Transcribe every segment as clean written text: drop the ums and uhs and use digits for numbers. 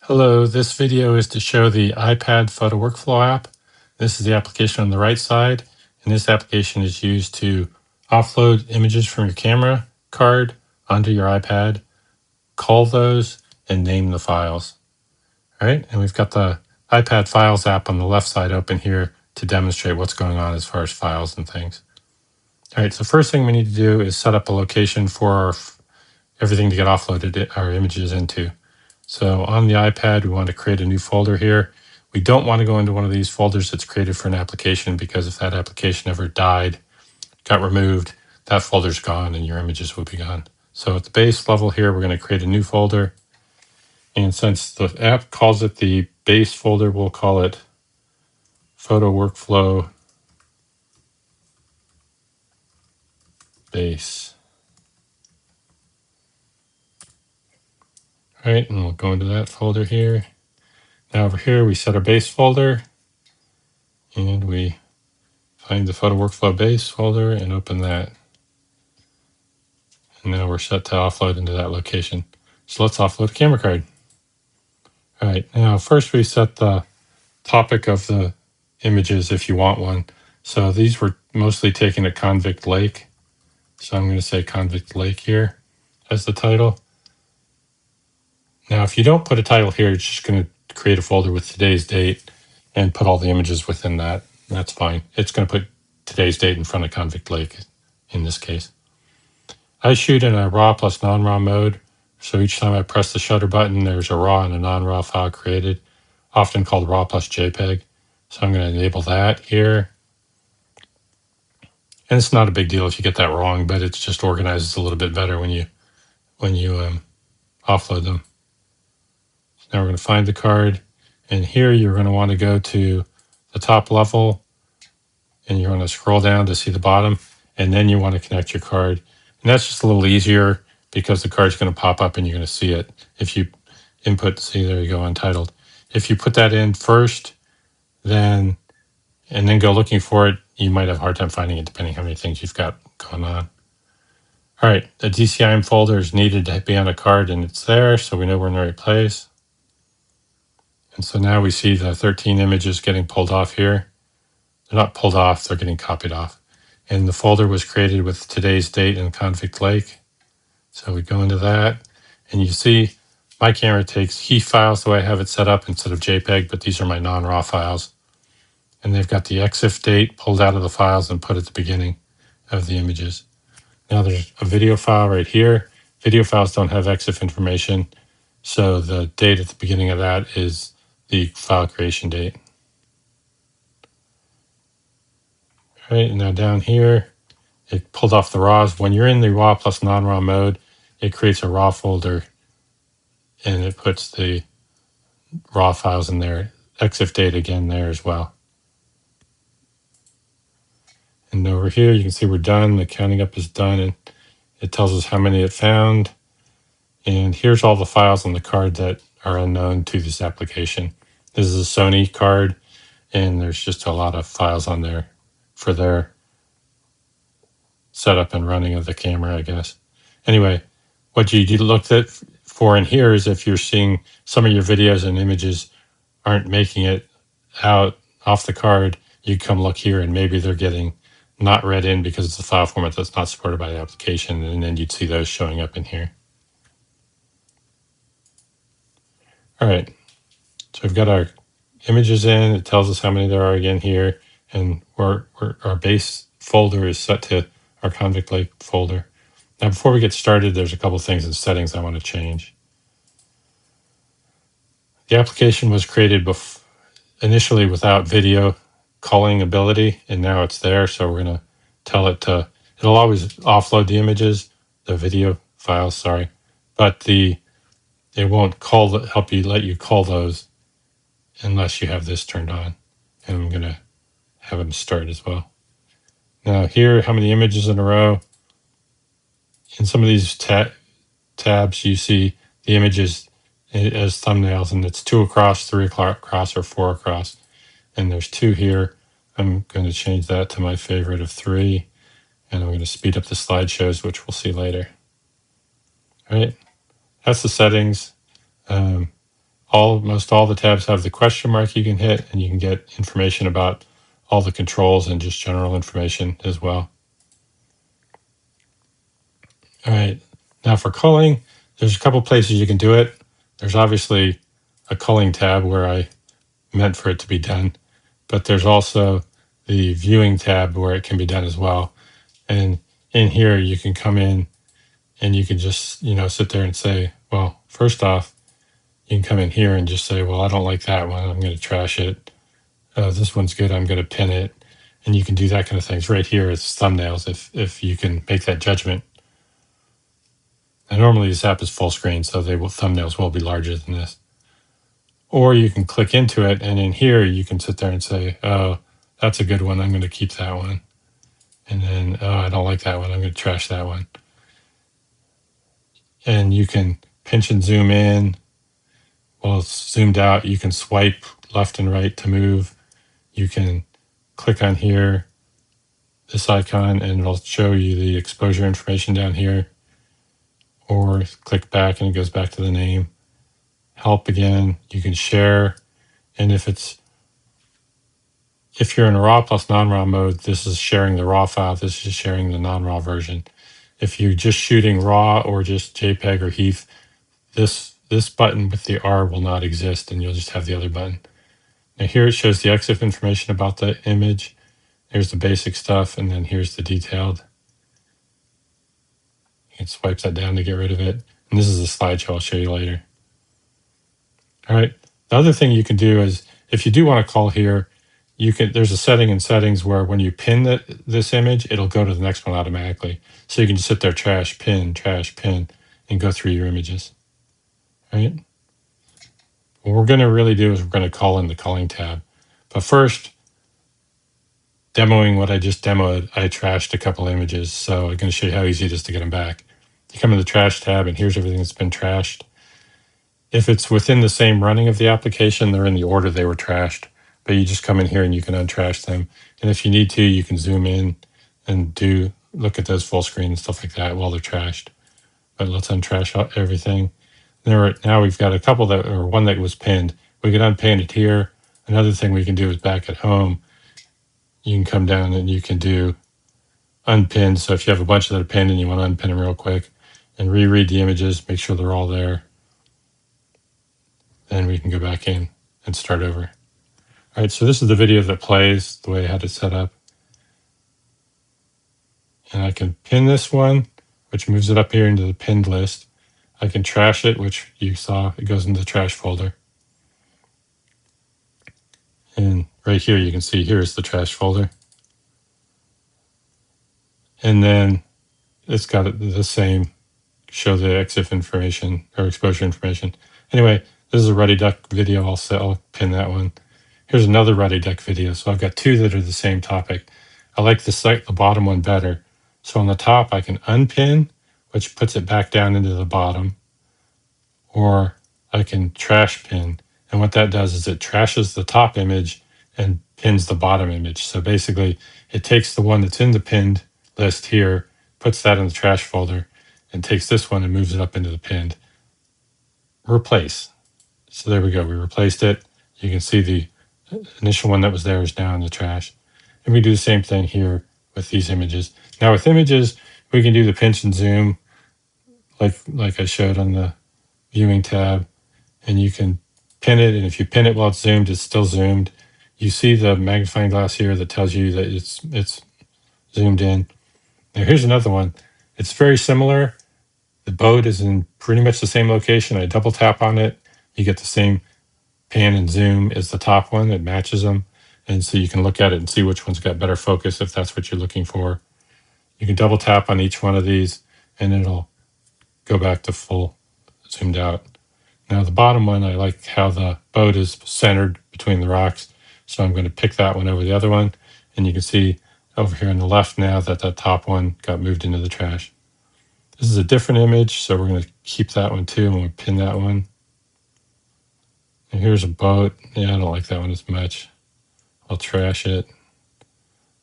Hello, this video is to show the iPad photo workflow app. This is the application on the right side, and this application is used to offload images from your camera card onto your iPad, cull those, and name the files. All right, and we've got the iPad Files app on the left side open here to demonstrate what's going on as far as files and things. All right, so first thing we need to do is set up a location for everything to get offloaded our images into. So on the iPad, we want to create a new folder here. We don't want to go into one of these folders that's created for an application, because if that application ever died, got removed, that folder's gone and your images will be gone. So at the base level here, we're going to create a new folder. And since the app calls it the base folder, we'll call it Photo Workflow Base. All right, and we'll go into that folder here. Now over here, we set our base folder, and we find the Photo Workflow Base folder and open that. And now we're set to offload into that location. So let's offload a camera card. All right, now first we set the topic of the images if you want one. So these were mostly taken at Convict Lake. So I'm going to say Convict Lake here as the title. Now, if you don't put a title here, it's just going to create a folder with today's date and put all the images within that. That's fine. It's going to put today's date in front of Convict Lake in this case. I shoot in a RAW plus non-RAW mode. So each time I press the shutter button, there's a RAW and a non-RAW file created, often called Raw plus JPEG. So I'm going to enable that here. And it's not a big deal if you get that wrong, but it just organizes a little bit better when you offload them. So now we're going to find the card, and here you're going to want to go to the top level, and you're going to scroll down to see the bottom, and then you want to connect your card. And that's just a little easier because the card's going to pop up and you're going to see it. If you input, see, there you go, untitled. If you put that in first, and then go looking for it, you might have a hard time finding it depending how many things you've got going on. All right, the DCIM folder is needed to be on a card, and it's there, so we know we're in the right place. And so now we see the 13 images getting pulled off here. They're not pulled off, they're getting copied off. And the folder was created with today's date and Convict Lake. So we go into that, and you see my camera takes HEIF files the way I have it set up instead of JPEG, but these are my non-RAW files. And they've got the EXIF date pulled out of the files and put at the beginning of the images. Now there's a video file right here. Video files don't have EXIF information, so the date at the beginning of that is the file creation date. All right, and now down here, it pulled off the RAWs. When you're in the RAW plus non-RAW mode, it creates a RAW folder, and it puts the RAW files in there. EXIF date again there as well. And over here, you can see we're done. The counting up is done, and it tells us how many it found. And here's all the files on the card that are unknown to this application. This is a Sony card, and there's just a lot of files on there for their setup and running of the camera, I guess. Anyway, what you looked at for in here is if you're seeing some of your videos and images aren't making it out off the card, you come look here, and maybe they're getting not read in because it's a file format that's not supported by the application, and then you'd see those showing up in here. All right, so we've got our images in. It tells us how many there are again here, and our base folder is set to our Convict Lake folder. Now, before we get started, there's a couple things in settings I want to change. The application was created initially without video culling ability, and now it's there. So we're going to tell it to, it'll always offload the images, the video files, sorry, but it won't let you cull those unless you have this turned on. And I'm going to have them start as well. Now here, how many images in a row? In some of these tabs, you see the images as thumbnails, and it's 2 across, 3 across, or 4 across. And there's 2 here. I'm going to change that to my favorite of 3, and I'm going to speed up the slideshows, which we'll see later. All right, that's the settings. Most all the tabs have the question mark you can hit, and you can get information about all the controls and just general information as well. All right, now for culling, there's a couple places you can do it. There's obviously a culling tab where I meant for it to be done, but there's also the viewing tab where it can be done as well. And in here, you can come in and you can just, sit there and say, well, first off, you can come in here and just say, well, I don't like that one. I'm going to trash it. This one's good. I'm going to pin it. And you can do that kind of things. Right here, it's thumbnails if you can make that judgment. And normally this app is full screen, so thumbnails will be larger than this. Or you can click into it, and in here you can sit there and say, oh, that's a good one. I'm going to keep that one. And then, oh, I don't like that one. I'm going to trash that one. And you can pinch and zoom in. While it's zoomed out, you can swipe left and right to move. You can click on here, this icon, and it'll show you the exposure information down here. Or click back and it goes back to the name. Help again. You can share. And if you're in RAW plus non-RAW mode, this is sharing the RAW file. This is sharing the non-RAW version. If you're just shooting RAW or just JPEG or HEIF, this button with the R will not exist, and you'll just have the other button. Now here it shows the EXIF information about the image. Here's the basic stuff, and then here's the detailed. You can swipe that down to get rid of it. And this is a slideshow I'll show you later. All right. The other thing you can do is, if you do want to call here, there's a setting in settings where when you pin this image, it'll go to the next one automatically. So you can just sit there, trash, pin, and go through your images. All right. What we're going to really do is we're going to call in the culling tab. But first, demoing what I just demoed, I trashed a couple images. So I'm going to show you how easy it is to get them back. You come to the trash tab, and here's everything that's been trashed. If it's within the same running of the application, they're in the order they were trashed. But you just come in here and you can untrash them. And if you need to, you can zoom in and look at those full screen and stuff like that while they're trashed. But let's untrash everything. Now we've got a couple one that was pinned. We can unpin it here. Another thing we can do is back at home, you can come down and you can do unpin. So if you have a bunch that are pinned and you want to unpin them real quick and reread the images, make sure they're all there. Then we can go back in and start over. All right, so this is the video that plays the way I had it set up. And I can pin this one, which moves it up here into the pinned list. I can trash it, which you saw, it goes into the trash folder. And right here, you can see here's the trash folder. And then it's got the same, show the EXIF information or exposure information. Anyway, this is a Ruddy Duck video. I'll pin that one. Here's another Ruddy Duck video. So I've got two that are the same topic. I like the bottom one better. So on the top, I can unpin, which puts it back down into the bottom, or I can trash pin. And what that does is it trashes the top image and pins the bottom image. So basically, it takes the one that's in the pinned list here, puts that in the trash folder, and takes this one and moves it up into the pinned. Replace. So there we go. We replaced it. You can see the initial one that was there is now in the trash. And we do the same thing here with these images. Now with images, we can do the pinch and zoom like I showed on the viewing tab, and you can pin it. And if you pin it while it's zoomed, it's still zoomed. You see the magnifying glass here that tells you that it's zoomed in. Now here's another one. It's very similar. The boat is in pretty much the same location. I double tap on it. You get the same pan and zoom as the top one. It matches them. And so you can look at it and see which one's got better focus if that's what you're looking for. You can double tap on each one of these and it'll go back to full zoomed out. Now the bottom one, I like how the boat is centered between the rocks. So I'm going to pick that one over the other one. And you can see over here on the left now that top one got moved into the trash. This is a different image, so we're going to keep that one too, and we'll pin that one. And here's a boat. Yeah, I don't like that one as much. I'll trash it.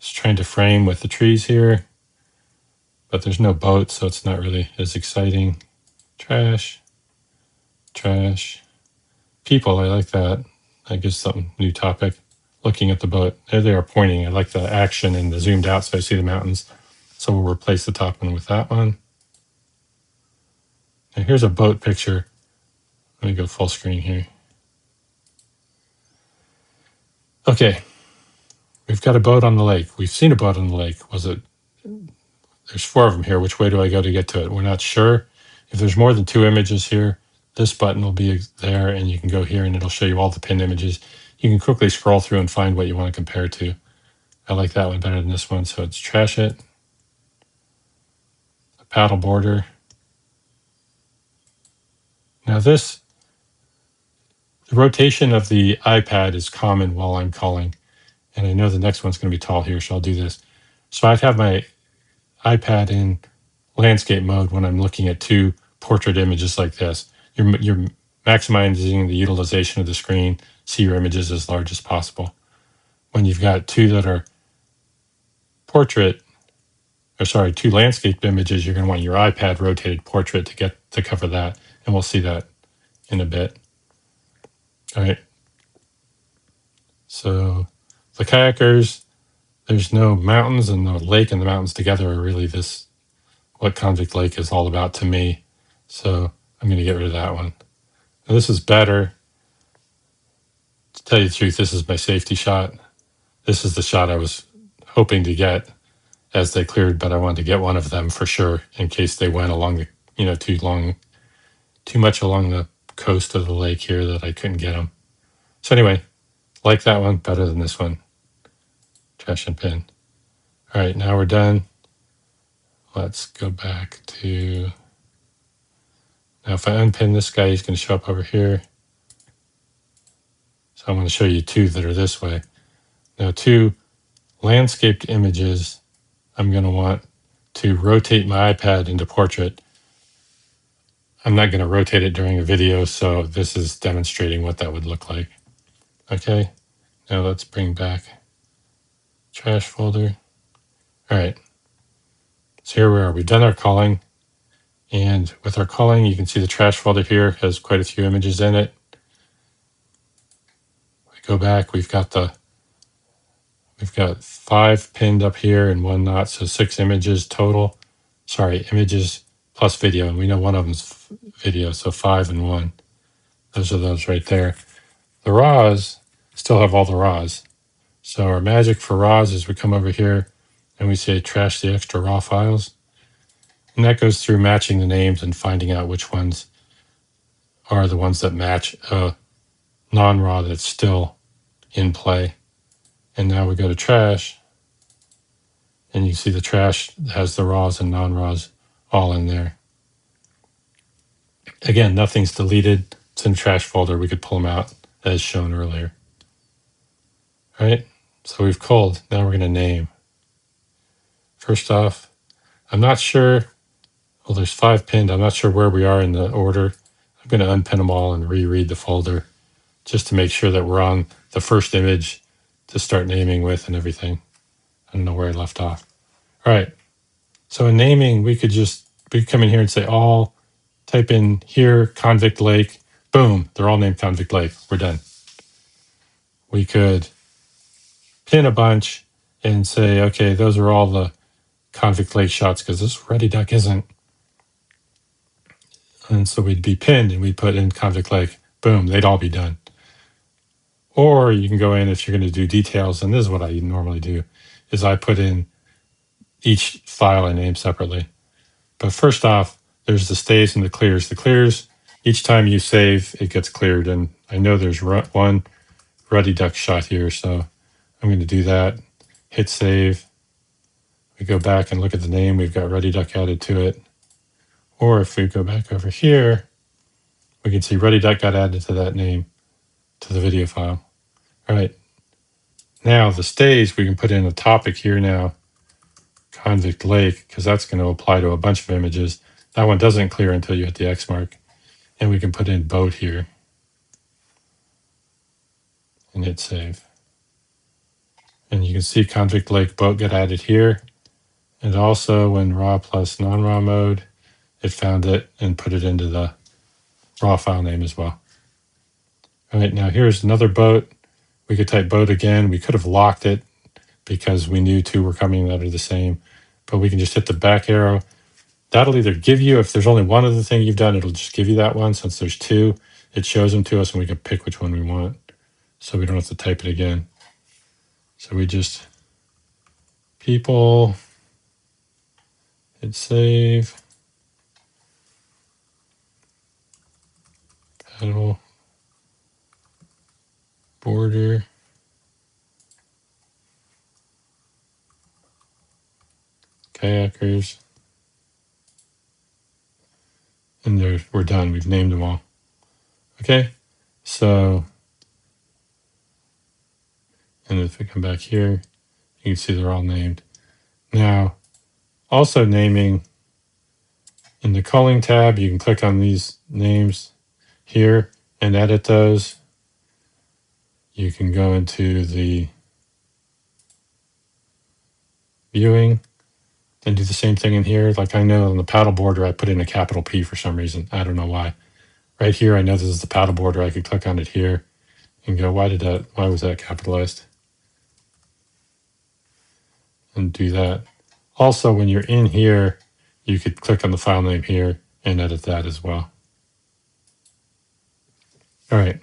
Just trying to frame with the trees here, but there's no boat, so it's not really as exciting. Trash, trash, People, I like that. That gives something new topic. Looking at the boat. There they are pointing. I like the action and the zoomed out so I see the mountains. So we'll replace the top one with that one. And here's a boat picture. Let me go full screen here. Okay. We've got a boat on the lake. We've seen a boat on the lake. There's 4 of them here. Which way do I go to get to it? We're not sure. If there's more than 2 images here, this button will be there and you can go here and it'll show you all the pinned images. You can quickly scroll through and find what you want to compare to. I like that one better than this one, so it's trash it. A paddle border. Now the rotation of the iPad is common while I'm culling. And I know the next one's going to be tall here, so I'll do this. So I'd have my iPad in landscape mode when I'm looking at 2 portrait images like this. You're maximizing the utilization of the screen, see your images as large as possible. When you've got 2 that are 2 landscape images, you're going to want your iPad rotated portrait to cover that, and we'll see that in a bit. All right. So the kayakers, there's no mountains, and the lake and the mountains together are really what Convict Lake is all about to me. So I'm going to get rid of that one. Now, this is better. To tell you the truth, this is my safety shot. This is the shot I was hoping to get as they cleared, but I wanted to get one of them for sure in case they went along too much along the coast of the lake here that I couldn't get them. So anyway, like that one better than this one. Trash and pin. All right, now we're done. Let's go back to, now if I unpin this guy, he's going to show up over here. So I'm going to show you 2 that are this way. Now 2 landscaped images, I'm going to want to rotate my iPad into portrait. I'm not going to rotate it during a video, so this is demonstrating what that would look like. Okay, now let's bring back trash folder. All right, so here we are. We've done our culling, and with our culling, you can see the trash folder here has quite a few images in it. We go back, we've got 5 pinned up here and 1 not, so 6 images total. Sorry, images plus video, and we know one of them's video, so 5 and 1. Those are those right there. The raws still have all the raws. So our magic for raws is we come over here and we say trash the extra raw files. And that goes through matching the names and finding out which ones are the ones that match a non-raw that's still in play. And now we go to trash, and you see the trash has the raws and non-raws all in there. Again, nothing's deleted. It's in the trash folder. We could pull them out as shown earlier. All right, so we've culled. Now we're going to name. First off, I'm not sure. Well, there's 5 pinned. I'm not sure where we are in the order. I'm going to unpin them all and reread the folder just to make sure that we're on the first image to start naming with and everything. I don't know where I left off. All right. So in naming, we could come in here and say all, type in here, Convict Lake. Boom. They're all named Convict Lake. We're done. We could pin a bunch and say, okay, those are all the Convict Lake shots because this Ready Duck isn't. And so we'd be pinned and we'd put in Convict Lake. Boom, they'd all be done. Or you can go in if you're going to do details, and this is what I normally do, is I put in each file I name separately. But first off, there's the stays and the clears. The clears, each time you save, it gets cleared. And I know there's one Ruddy Duck shot here, so I'm going to do that. Hit save. We go back and look at the name. We've got Ruddy Duck added to it. Or if we go back over here, we can see Ruddy Duck got added to that name, to the video file. All right. Now the stays, we can put in a topic here now, Convict Lake, because that's going to apply to a bunch of images. That one doesn't clear until you hit the X mark. And we can put in boat here and hit save. And you can see Convict Lake boat get added here. And also when raw plus non-raw mode, it found it and put it into the raw file name as well. All right, now here's another boat. We could type boat again. We could have locked it because we knew two were coming that are the same, but we can just hit the back arrow. That'll either give you, if there's only one other thing you've done, it'll just give you that one. Since there's two, it shows them to us and we can pick which one we want. So we don't have to type it again. So we just, people, hit save, paddle, border, kayakers, and there, we're done. We've named them all. Okay, so, and if we come back here, you can see they're all named. Now, also naming, in the culling tab, you can click on these names here and edit those. You can go into the viewing and do the same thing in here. Like I know on the paddle border, I put in a capital P for some reason. I don't know why. Right here, I know this is the paddle border. I could click on it here and go, why was that capitalized? And do that. Also, when you're in here, you could click on the file name here and edit that as well. All right.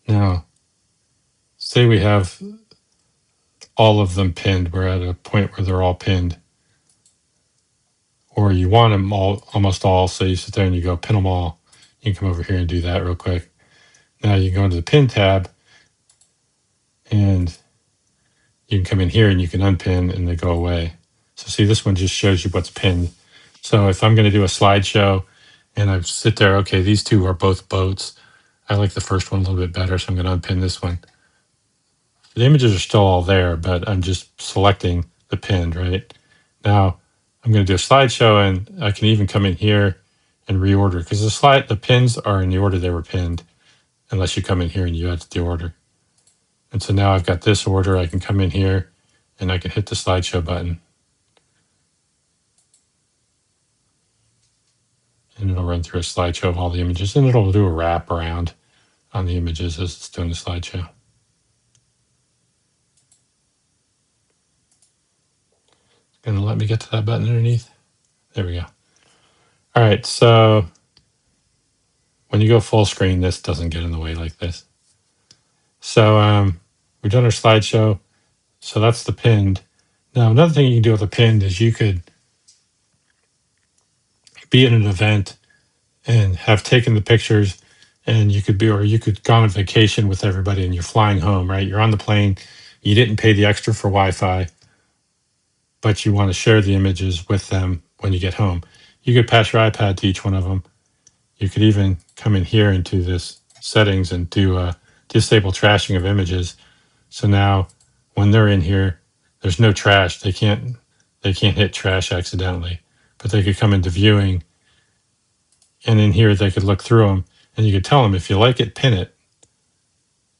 Now, say we have all of them pinned. We're at a point where they're all pinned. Or you want them all, almost all, so you sit there and you go pin them all. You can come over here and do that real quick. Now you can go into the pin tab and you can come in here and you can unpin and they go away. So see, this one just shows you what's pinned. So if I'm going to do a slideshow and I sit there, okay, these two are both boats. I like the first one a little bit better, so I'm going to unpin this one. The images are still all there, but I'm just selecting the pinned, right? Now I'm going to do a slideshow and I can even come in here and reorder because the pins are in the order they were pinned, unless you come in here and you edit the order. And so now I've got this order. I can come in here and I can hit the slideshow button. And it'll run through a slideshow of all the images and it'll do a wrap around on the images as it's doing the slideshow. It's going to let me get to that button underneath. There we go. All right, so when you go full screen, this doesn't get in the way like this. So we've done our slideshow. So that's the pinned. Now, another thing you can do with the pinned is you could be at an event and have taken the pictures and you could be, or you could go on vacation with everybody and you're flying home, right? You're on the plane. You didn't pay the extra for Wi-Fi, but you want to share the images with them when you get home. You could pass your iPad to each one of them. You could even come in here into this settings and do disable trashing of images. So now when they're in here, there's no trash. They can't hit trash accidentally, but they could come into viewing and in here they could look through them and you could tell them if you like it, pin it.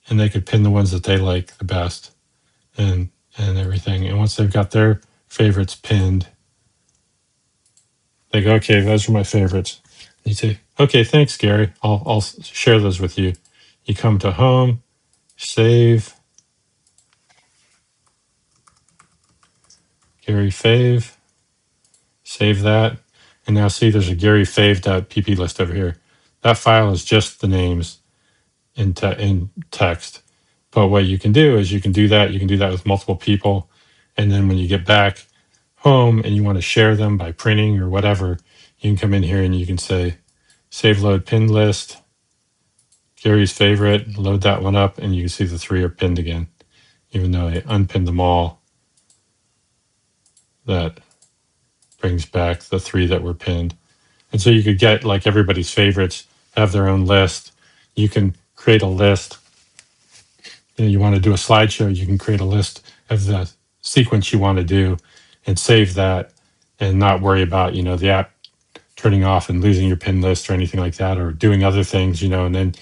And they could pin the ones that they like the best and everything. And once they've got their favorites pinned, they go, okay, those are my favorites. And you say, okay, thanks, Gary. I'll share those with you. You come to home, save, Gary fave, save that. And now see there's a Gary fave.pp list over here. That file is just the names in text. But what you can do is you can do that with multiple people. And then when you get back home and you want to share them by printing or whatever, you can come in here and you can say, save load pinned list, Gary's favorite, load that one up, and you can see the three are pinned again. Even though I unpinned them all, that brings back the three that were pinned. And so you could get like everybody's favorites, have their own list. You can create a list. You want to do a slideshow, you can create a list of the sequence you want to do and save that and not worry about, the app turning off and losing your pin list or anything like that, or doing other things, and then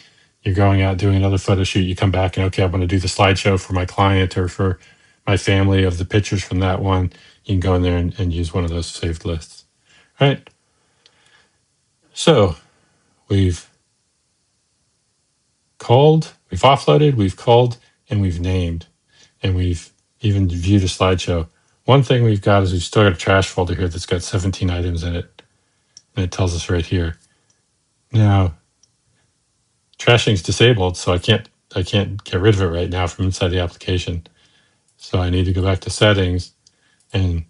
you're going out doing another photo shoot. You come back and, okay, I want to do the slideshow for my client or for my family of the pictures from that one. You can go in there and use one of those saved lists. All right. So we've culled, we've offloaded, we've culled, and we've named. And we've even viewed a slideshow. One thing we've got is we've still got a trash folder here that's got 17 items in it. And it tells us right here. Now, trashing is disabled, so I can't get rid of it right now from inside the application. So I need to go back to settings and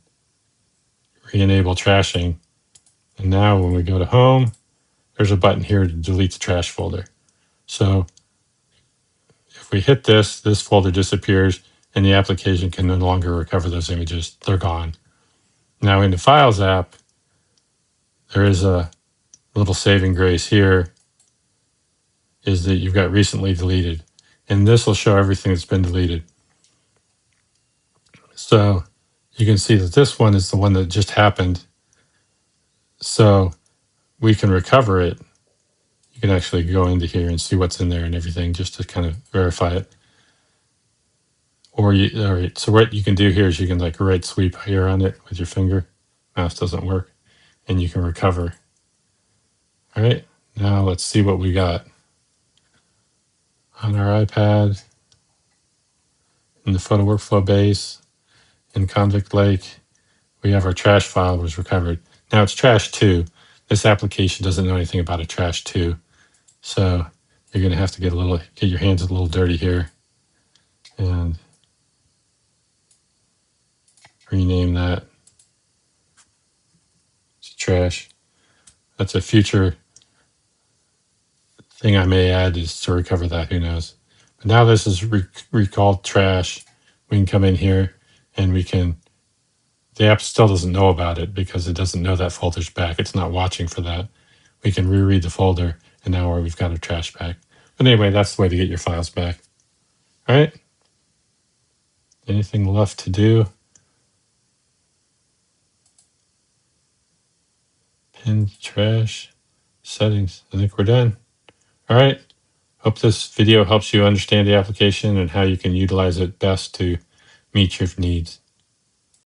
re-enable trashing. And now when we go to home, there's a button here to delete the trash folder. So if we hit this, this folder disappears and the application can no longer recover those images. They're gone. Now in the Files app, there is a little saving grace here, is that you've got recently deleted. And this will show everything that's been deleted. So you can see that this one is the one that just happened. So we can recover it. You can actually go into here and see what's in there and everything just to kind of verify it. Or all right, so what you can do here is you can like right sweep here on it with your finger. Mouse doesn't work. And you can recover. All right, now let's see what we got. On our iPad, in the photo workflow base, in Convict Lake, we have our trash file was recovered. Now it's trash 2. This application doesn't know anything about a trash 2. So you're going to have to get your hands a little dirty here and rename that to trash. That's a future thing I may add, is to recover that. Who knows? But now this is recalled trash. We can come in here and the app still doesn't know about it because it doesn't know that folder's back. It's not watching for that. We can reread the folder and now we've got our trash back. But anyway, that's the way to get your files back. All right. Anything left to do? Pin trash settings. I think we're done. All right. Hope this video helps you understand the application and how you can utilize it best to meet your needs.